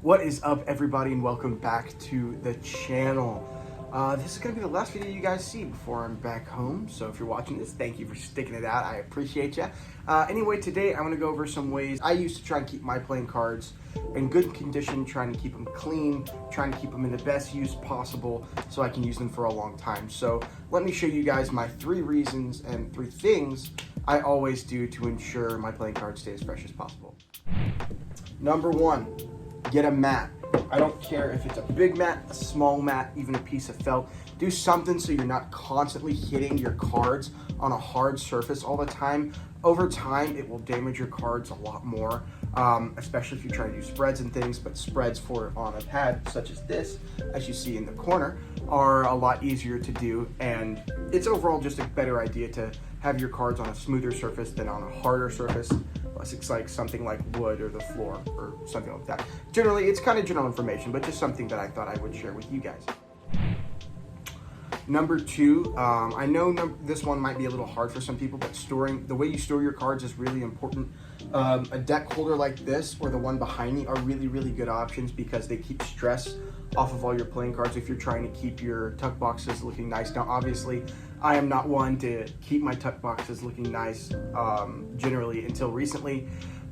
What is up, everybody, and welcome back to the channel. This is going to be the last video you guys see before I'm back home, so if you're watching this, thank you for sticking it out. I appreciate you. Anyway, today I'm going to go over some ways I use to try and keep my playing cards in good condition, trying to keep them clean, trying to keep them in the best use possible so I can use them for a long time. So let me show you guys my 3 reasons and 3 things I always do to ensure my playing cards stay as fresh as possible. Number 1. Get a mat. I don't care if it's a big mat, a small mat, even a piece of felt. Do something so you're not constantly hitting your cards on a hard surface all the time. Over time, it will damage your cards a lot more, especially if you try to do spreads and things, but spreads on a pad such as this, as you see in the corner, are a lot easier to do, and it's overall just a better idea to have your cards on a smoother surface than on a harder surface. It's like something like wood or the floor or something like that. Generally, it's kind of general information, but just something that I thought I would share with you guys. Number 2, I know this one might be a little hard for some people, but the way you store your cards is really important. A deck holder like this or the one behind me are really, really good options because they keep stress off of all your playing cards if you're trying to keep your tuck boxes looking nice. Now, obviously, I am not one to keep my tuck boxes looking nice generally until recently,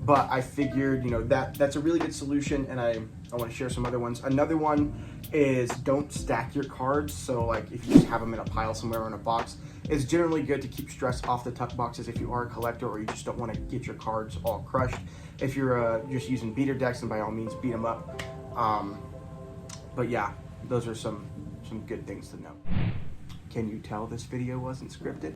but I figured, that's a really good solution, and I want to share some other ones. Another one is don't stack your cards. So like if you just have them in a pile somewhere or in a box, it's generally good to keep stress off the tuck boxes if you are a collector or you just don't want to get your cards all crushed. If you're just using beater decks, then by all means beat them up. But yeah, those are some good things to know. Can you tell this video wasn't scripted?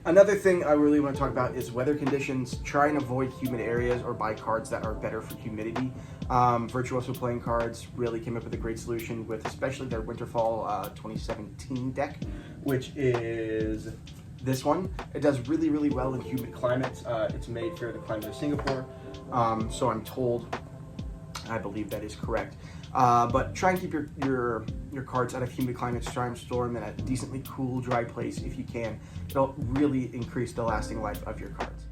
Another thing I really want to talk about is weather conditions. Try and avoid humid areas or buy cards that are better for humidity. Virtuoso Playing Cards really came up with a great solution with especially their Winterfall 2017 deck, which is this one. It does really, really well in humid climates. It's made for the climate of Singapore, so I'm told. I believe that is correct. But try and keep your cards out of humid climates. Try and store them in a decently cool, dry place if you can. It'll really increase the lasting life of your cards.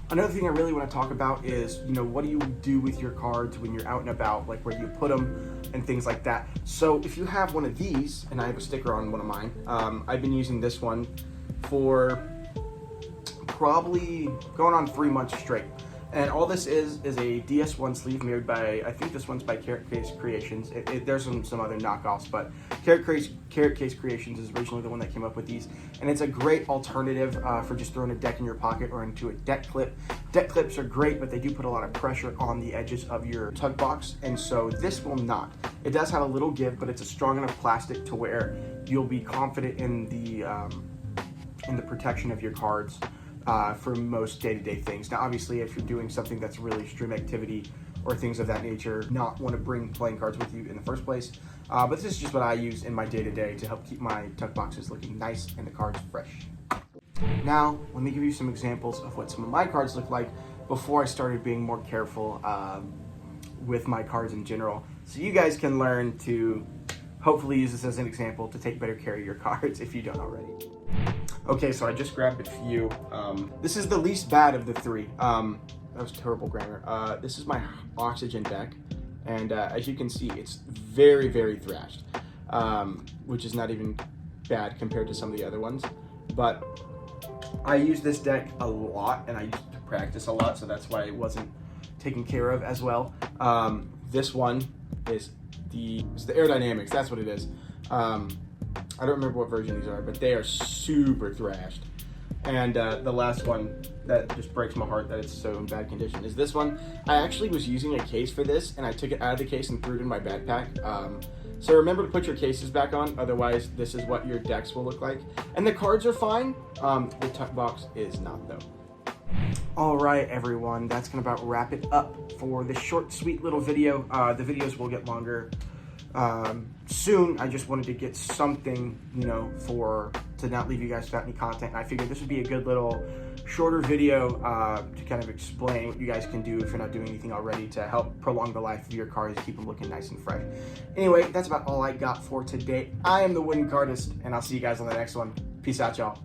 Another thing I really want to talk about is, what do you do with your cards when you're out and about? Like, where do you put them and things like that. So if you have one of these, and I have a sticker on one of mine, I've been using this one for probably going on 3 months straight. And all this is a DS1 sleeve made by, I think this one's by Carrot Case Creations. There's some other knockoffs, but Carrot Case Creations is originally the one that came up with these. And it's a great alternative for just throwing a deck in your pocket or into a deck clip. Deck clips are great, but they do put a lot of pressure on the edges of your tug box, and so this will not. It does have a little give, but it's a strong enough plastic to where you'll be confident in the protection of your cards. For most day-to-day things. Now, obviously, if you're doing something that's really extreme activity or things of that nature, not want to bring playing cards with you in the first place. But this is just what I use in my day-to-day to help keep my tuck boxes looking nice and the cards fresh. Now, let me give you some examples of what some of my cards look like before I started being more careful with my cards in general. So you guys can learn to hopefully use this as an example to take better care of your cards if you don't already. Okay, so I just grabbed a few. This is the least bad of the 3. That was terrible grammar. This is my Oxygen deck, and as you can see, it's very, very thrashed, which is not even bad compared to some of the other ones. But I use this deck a lot, and I used to practice a lot, so that's why it wasn't taken care of as well. This one is the Aerodynamics. That's what it is. I don't remember what version these are, but they are super thrashed. And the last one that just breaks my heart that it's so in bad condition is this one. I actually was using a case for this, and I took it out of the case and threw it in my backpack. So remember to put your cases back on, otherwise this is what your decks will look like. And the cards are fine, the tuck box is not though. All right, everyone, that's gonna about wrap it up for this short, sweet little video. The videos will get longer soon. I just wanted to get something, to not leave you guys without any content. And I figured this would be a good little shorter video to kind of explain what you guys can do if you're not doing anything already to help prolong the life of your cards, keep them looking nice and fresh. Anyway, that's about all I got for today. I am the Wooden Cardist, and I'll see you guys on the next one. Peace out, y'all.